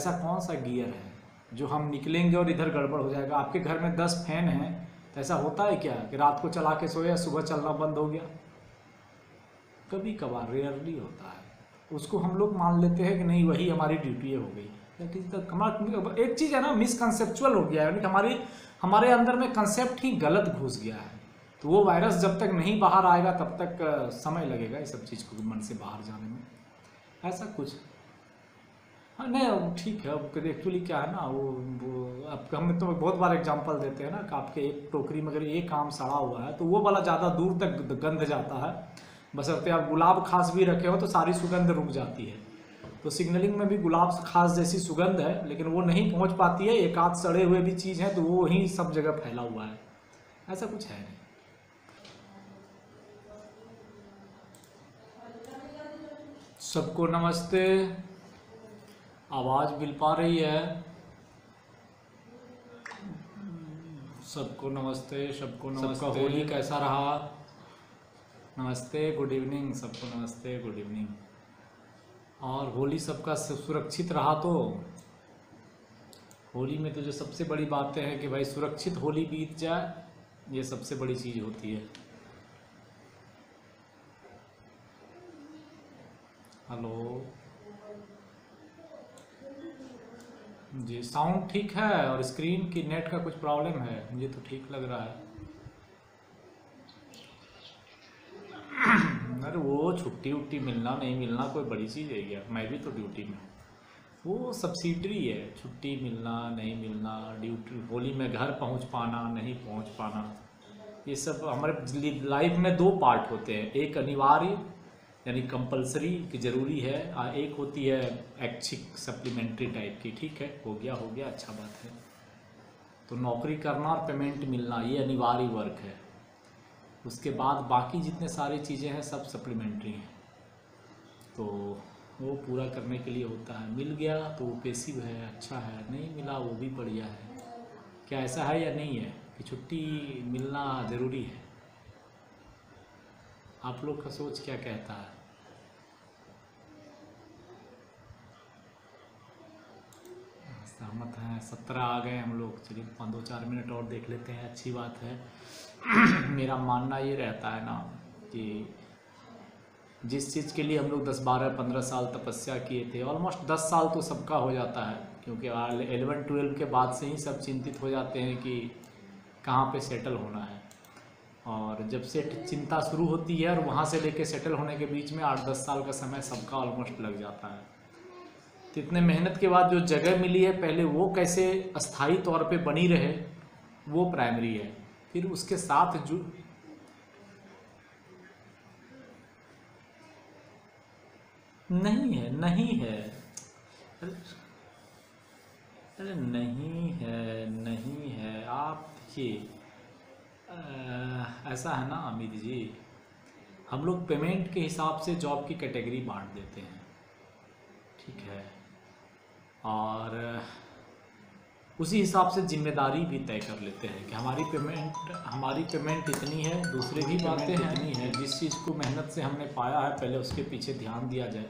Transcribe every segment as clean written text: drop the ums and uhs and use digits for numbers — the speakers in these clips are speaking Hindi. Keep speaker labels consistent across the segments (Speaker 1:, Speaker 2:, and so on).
Speaker 1: ऐसा कौन सा गियर है जो हम निकलेंगे और इधर गड़बड़ हो जाएगा? आपके घर में 10 फैन हैं, तो ऐसा होता है क्या कि रात को चला के सोया सुबह चलना बंद हो गया? कभी कभार, रेयरली होता है। उसको हम लोग मान लेते हैं कि नहीं वही हमारी ड्यूटी हो गई। दैट इज द एक चीज़ है ना, मिसकंसेप्चुअल हो गया है, हमारे अंदर में कंसेप्ट ही गलत घुस गया है। तो वो वायरस जब तक नहीं बाहर आएगा तब तक समय लगेगा इस सब चीज़ को मन से बाहर जाने में, ऐसा कुछ। हाँ नहीं ठीक है, अब एक्चुअली क्या है ना, वो अब हम तो बहुत बार एग्जांपल देते हैं ना कि आपके एक टोकरी में अगर एक आम सड़ा हुआ है तो वो वाला ज़्यादा दूर तक गंध जाता है, बशर्ते आप गुलाब खास भी रखे हो तो सारी सुगंध रुक जाती है। तो सिग्नलिंग में भी गुलाब खास जैसी सुगंध है, लेकिन वो नहीं पहुंच पाती है। एक आध सड़े हुए भी चीज़ है तो वो वहीं सब जगह फैला हुआ है, ऐसा कुछ है नहीं। सबको नमस्ते, आवाज़ मिल पा रही है? सबको नमस्ते, सबको नमस्ते। सबका होली कैसा रहा? नमस्ते, गुड इवनिंग, सबको नमस्ते, गुड इवनिंग। और होली सबका सुरक्षित रहा? तो होली में तो जो सबसे बड़ी बातें हैं कि भाई सुरक्षित होली बीत जाए, ये सबसे बड़ी चीज़ होती है। हेलो जी, साउंड ठीक है और स्क्रीन की नेट का कुछ प्रॉब्लम है, मुझे तो ठीक लग रहा है। अरे वो छुट्टी उट्टी मिलना नहीं मिलना कोई बड़ी चीज़ है क्या? मैं भी तो ड्यूटी में हूँ, वो सब्सिडरी है। छुट्टी मिलना नहीं मिलना, ड्यूटी, होली में घर पहुँच पाना नहीं पहुँच पाना, ये सब हमारे लाइफ में दो पार्ट होते हैं। एक अनिवार्य यानी कंपलसरी कि ज़रूरी है, एक होती है ऐच्छिक सप्लीमेंट्री टाइप की। ठीक है, हो गया अच्छा बात है। तो नौकरी करना और पेमेंट मिलना ये अनिवार्य वर्क है। उसके बाद बाकी जितने सारी चीज़ें हैं सब सप्लीमेंट्री हैं, तो वो पूरा करने के लिए होता है। मिल गया तो वो पैसिव है, अच्छा है, नहीं मिला वो भी बढ़िया है। क्या ऐसा है या नहीं है कि छुट्टी मिलना ज़रूरी है? आप लोग का सोच क्या कहता है? सहमत हैं? 17 आ गए हम लोग, चलिए 2-4 मिनट और देख लेते हैं, अच्छी बात है। मेरा मानना ये रहता है ना कि जिस चीज़ के लिए हम लोग 10-12-15 साल तपस्या किए थे, ऑलमोस्ट 10 साल तो सबका हो जाता है, क्योंकि 11-12 के बाद से ही सब चिंतित हो जाते हैं कि कहाँ पे सेटल होना है। और जब से चिंता शुरू होती है और वहाँ से लेके सेटल होने के बीच में 8-10 साल का समय सबका ऑलमोस्ट लग जाता है। तो इतने मेहनत के बाद जो जगह मिली है, पहले वो कैसे अस्थाई तौर पे बनी रहे वो प्राइमरी है। फिर उसके साथ जो नहीं है, नहीं है, अरे नहीं है, नहीं है। आप देखिए, ऐसा है ना अमित जी, हम लोग पेमेंट के हिसाब से जॉब की कैटेगरी बांट देते हैं, ठीक है, और उसी हिसाब से जिम्मेदारी भी तय कर लेते हैं कि हमारी पेमेंट इतनी है, दूसरे की बातें इतनी है। जिस चीज़ को मेहनत से हमने पाया है पहले उसके पीछे ध्यान दिया जाए।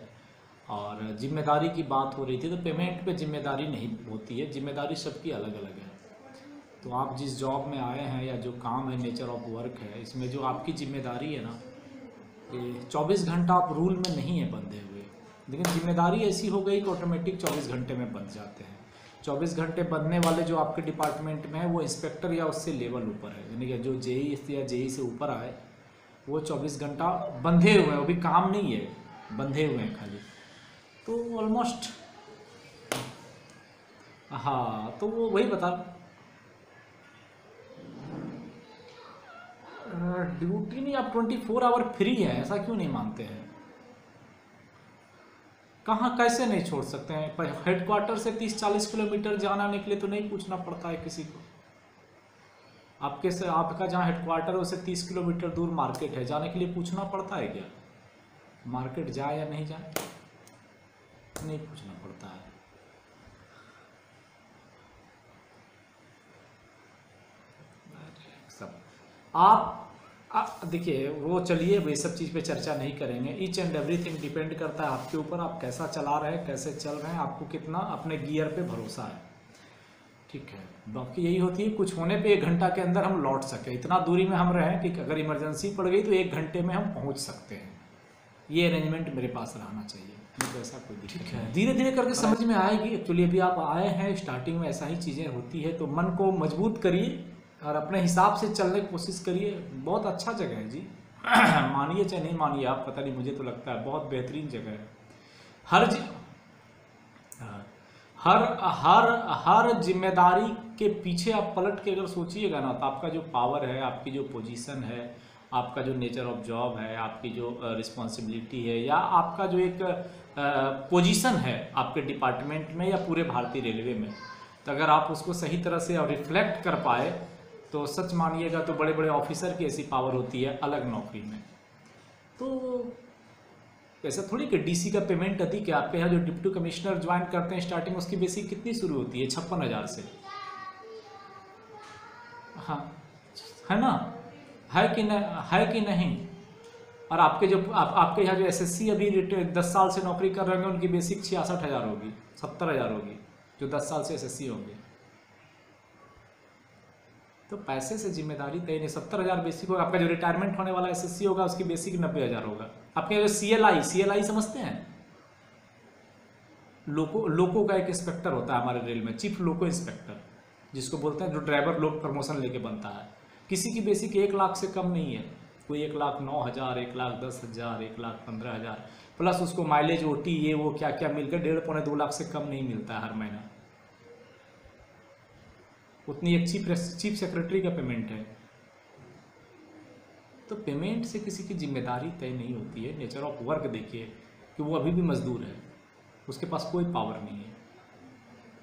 Speaker 1: और जिम्मेदारी की बात हो रही थी, तो पेमेंट पे जिम्मेदारी नहीं होती है, जिम्मेदारी सबकी अलग अलग है। तो आप जिस जॉब में आए हैं या जो काम है, नेचर ऑफ वर्क है, इसमें जो आपकी जिम्मेदारी है ना, ये 24 घंटा आप रूल में नहीं है बंधे हुए, लेकिन जिम्मेदारी ऐसी हो गई कि ऑटोमेटिक 24 घंटे में बंध जाते हैं। 24 घंटे बनने वाले जो आपके डिपार्टमेंट में है वो इंस्पेक्टर या उससे लेवल ऊपर है, यानी कि जो जेई या जेई से ऊपर आए वो 24 घंटा बंधे हुए हैं, वो भी काम नहीं है, बंधे हुए हैं खाली। तो ऑलमोस्ट हाँ, तो वो वही बता, ड्यूटी नहीं, आप 24 आवर फ्री है, ऐसा क्यों नहीं मानते हैं? कहाँ कैसे नहीं छोड़ सकते हैं? पर हेडक्वार्टर से 30-40 किलोमीटर जाना आने के लिए तो नहीं पूछना पड़ता है किसी को। आपका जहाँ हेडक्वार्टर है उससे 30 किलोमीटर दूर मार्केट है, जाने के लिए पूछना पड़ता है क्या? मार्केट जाए या नहीं जाए, नहीं पूछना पड़ता है। सब आप देखिए वो चलिए ये सब चीज़ पे चर्चा नहीं करेंगे। ईच एंड एवरीथिंग डिपेंड करता है आपके ऊपर, आप कैसा चला रहे हैं, कैसे चल रहे हैं, आपको कितना अपने गियर पे भरोसा है। ठीक है, बाकी यही होती है कुछ होने पे 1 घंटा के अंदर हम लौट सके, इतना दूरी में हम रहें कि अगर इमरजेंसी पड़ गई तो 1 घंटे में हम पहुंच सकते हैं। ये अरेंजमेंट मेरे पास रहना चाहिए, मुझे ऐसा कोई दिक्कत नहीं है। धीरे धीरे करके समझ में आएगी। एक्चुअली अभी आप आए हैं, स्टार्टिंग में ऐसा ही चीज़ें होती है, तो मन को मजबूत करिए और अपने हिसाब से चलने की कोशिश करिए। बहुत अच्छा जगह है जी मानिए चाहे नहीं मानिए आप, पता नहीं, मुझे तो लगता है बहुत बेहतरीन जगह है। हर जिम्मेदारी के पीछे आप पलट के अगर सोचिएगा ना, तो आपका जो पावर है, आपकी जो पोजीशन है, आपका जो नेचर ऑफ जॉब है, आपकी जो रिस्पॉन्सिबिलिटी है, या आपका जो एक पोजीशन है आपके डिपार्टमेंट में या पूरे भारतीय रेलवे में, तो अगर आप उसको सही तरह से रिफ्लेक्ट कर पाए तो सच मानिएगा तो बड़े बड़े ऑफिसर की ऐसी पावर होती है अलग नौकरी में। तो ऐसा थोड़ी कि डीसी का पेमेंट अधिक है। आपके यहाँ जो डिप्टी कमिश्नर ज्वाइन करते हैं स्टार्टिंग, उसकी बेसिक कितनी शुरू होती है? 56,000 से। हाँ, है ना, है कि नहीं? और आपके जो आपके यहाँ जो एसएससी अभी 10 साल से नौकरी कर रहे होंगे, उनकी बेसिक 66,000 होगी, 70,000 होगी, जो 10 साल से एसएससी होंगे। तो पैसे से जिम्मेदारी तय नहीं। 70,000 बेसिक होगा। आपका जो रिटायरमेंट होने वाला एसएससी होगा, उसकी बेसिक 90,000 होगा। आपके जो सीएलआई समझते हैं, लोको का एक इंस्पेक्टर होता है हमारे रेल में, चीफ लोको इंस्पेक्टर जिसको बोलते हैं, जो ड्राइवर लोग प्रमोशन लेके बनता है। किसी की बेसिक 1 लाख से कम नहीं है। कोई 1,09,000, 1,10,000, 1,15,000 प्लस उसको माइलेज, ओटी, ये वो क्या क्या मिलकर 1.5-2 लाख से कम नहीं मिलता है हर महीना। उतनी एक चीफ सेक्रेटरी का पेमेंट है। तो पेमेंट से किसी की जिम्मेदारी तय नहीं होती है। नेचर ऑफ वर्क देखिए कि वो अभी भी मजदूर है, उसके पास कोई पावर नहीं है।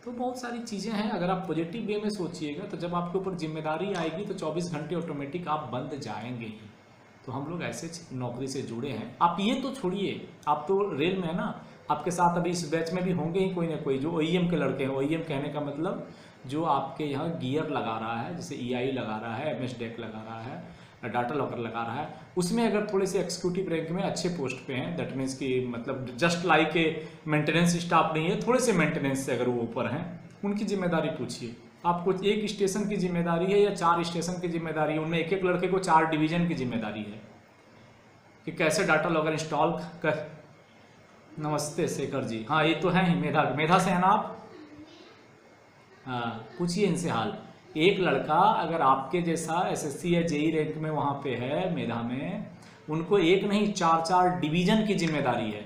Speaker 1: तो बहुत सारी चीज़ें हैं। अगर आप पॉजिटिव वे में सोचिएगा तो जब आपके ऊपर जिम्मेदारी आएगी तो 24 घंटे ऑटोमेटिक आप बंद जाएंगे ही। तो हम लोग ऐसे नौकरी से जुड़े हैं। आप ये तो छोड़िए, आप तो रेल में है ना, आपके साथ अभी इस बैच में भी होंगे ही कोई ना कोई जो ओईएम के लड़के हैं। ओईएम कहने का मतलब जो आपके यहाँ गियर लगा रहा है, जैसे ईआई लगा रहा है, एमएस डेक लगा रहा है, डाटा लॉकर लगा रहा है, उसमें अगर थोड़े से एक्सिक्यूटिव रैंक में अच्छे पोस्ट पे हैं, दैट मीन्स कि मतलब just like a maintenance staff नहीं है, थोड़े से मेंटेनेंस से अगर वो ऊपर हैं, उनकी जिम्मेदारी पूछिए। आपको 1 स्टेशन की जिम्मेदारी है या 4 स्टेशन की जिम्मेदारी है, उनमें एक लड़के को 4 डिवीजन की जिम्मेदारी है कि कैसे डाटा लॉगर इंस्टॉल कर। नमस्ते शेखर जी, हाँ ये तो है ही, मेधा से है ना आप? हाँ, पूछिए इनसे हाल। एक लड़का अगर आपके जैसा एसएससी या जेई रैंक में वहाँ पे है मेधा में, उनको 1 नहीं 4 डिवीजन की जिम्मेदारी है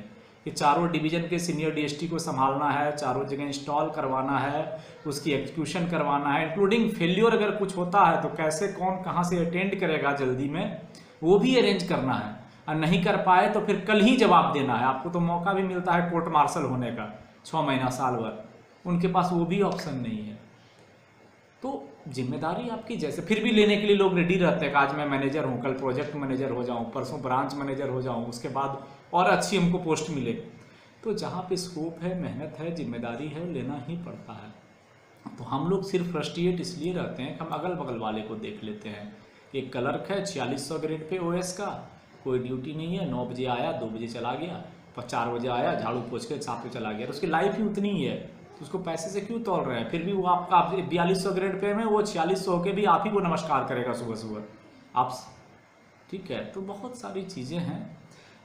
Speaker 1: कि चारों डिवीजन के सीनियर डीएसटी को संभालना है, चारों जगह इंस्टॉल करवाना है, उसकी एग्जीक्यूशन करवाना है, इंक्लूडिंग फेल्योर अगर कुछ होता है तो कैसे कौन कहाँ से अटेंड करेगा जल्दी में, वो भी अरेंज करना है। और नहीं कर पाए तो फिर कल ही जवाब देना है। आपको तो मौका भी मिलता है कोर्ट मार्शल होने का 6 महीना साल भर, उनके पास वो भी ऑप्शन नहीं है। तो जिम्मेदारी आपकी जैसे फिर भी लेने के लिए लोग रेडी रहते हैं कि आज मैं मैनेजर हूँ, कल प्रोजेक्ट मैनेजर हो जाऊँ, परसों ब्रांच मैनेजर हो जाऊँ, उसके बाद और अच्छी हमको पोस्ट मिले। तो जहाँ पे स्कोप है, मेहनत है, जिम्मेदारी है, लेना ही पड़ता है। तो हम लोग सिर्फ फ्रस्ट्रेट इसलिए रहते हैं कि हम अगल बगल वाले को देख लेते हैं। एक क्लर्क है 4600 ग्रेड पे ओएस का, कोई ड्यूटी नहीं है, 9 बजे आया, 2 बजे चला गया, 4 बजे आया, झाड़ू पोंछ के छाप पे चला गया। उसकी लाइफ ही उतनी ही है, तो उसको पैसे से क्यों तोल रहे हैं? फिर भी वो आपका 4200 ग्रेड पे में, वो 4600 के भी आप ही को नमस्कार करेगा सुबह सुबह आप। ठीक है, तो बहुत सारी चीज़ें हैं।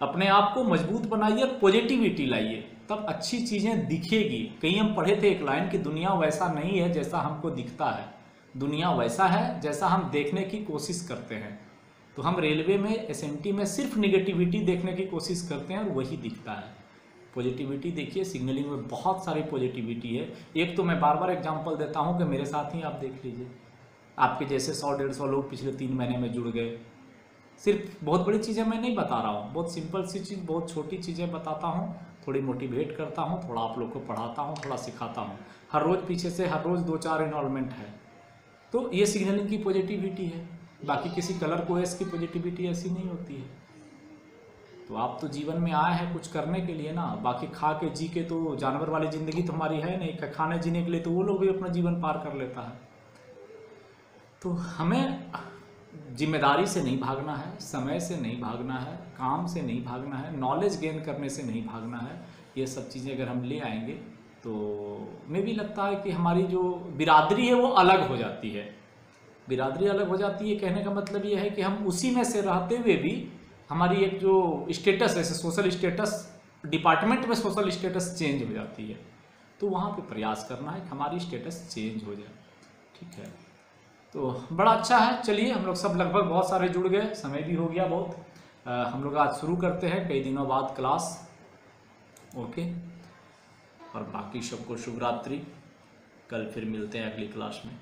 Speaker 1: अपने आप को मजबूत बनाइए और पॉजिटिविटी लाइए, तब अच्छी चीज़ें दिखेगी। कहीं हम पढ़े थे एक लाइन कि दुनिया वैसा नहीं है जैसा हमको दिखता है, दुनिया वैसा है जैसा हम देखने की कोशिश करते हैं। तो हम रेलवे में, एसएनटी में सिर्फ निगेटिविटी देखने की कोशिश करते हैं और वही दिखता है। पॉजिटिविटी देखिए, सिग्नलिंग में बहुत सारी पॉजिटिविटी है। एक तो मैं बार बार एग्जांपल देता हूं कि मेरे साथ ही आप देख लीजिए, आपके जैसे 100-150 लोग पिछले 3 महीने में जुड़ गए। सिर्फ बहुत बड़ी चीज़ें मैं नहीं बता रहा हूँ, बहुत सिंपल सी चीज़, बहुत छोटी चीज़ें बताता हूँ, थोड़ी मोटिवेट करता हूँ, थोड़ा आप लोग को पढ़ाता हूँ, थोड़ा सिखाता हूँ। हर रोज़ पीछे से हर रोज़ 2-4 इन्वॉल्वमेंट है। तो ये सिग्नलिंग की पॉजिटिविटी है। बाकी किसी कलर को ऐसी पॉजिटिविटी ऐसी नहीं होती है। तो आप तो जीवन में आए हैं कुछ करने के लिए ना, बाकी खा के जी के तो जानवर वाली ज़िंदगी तो हमारी है नहीं। खाने जीने के लिए तो वो लोग भी अपना जीवन पार कर लेता है। तो हमें जिम्मेदारी से नहीं भागना है, समय से नहीं भागना है, काम से नहीं भागना है, नॉलेज गेन करने से नहीं भागना है। ये सब चीज़ें अगर हम ले आएंगे तो मैं भी लगता है कि हमारी जो बिरादरी है वो अलग हो जाती है। बिरादरी अलग हो जाती है, कहने का मतलब ये है कि हम उसी में से रहते हुए भी हमारी एक जो स्टेटस है, सोशल स्टेटस, डिपार्टमेंट में सोशल स्टेटस चेंज हो जाती है। तो वहाँ पे प्रयास करना है कि हमारी स्टेटस चेंज हो जाए। ठीक है, तो बड़ा अच्छा है। चलिए हम लोग सब लगभग बहुत सारे जुड़ गए, समय भी हो गया बहुत। हम लोग आज शुरू करते हैं कई दिनों बाद क्लास। ओके, और बाकी सबको शुभ रात्रि। कल फिर मिलते हैं अगली क्लास में।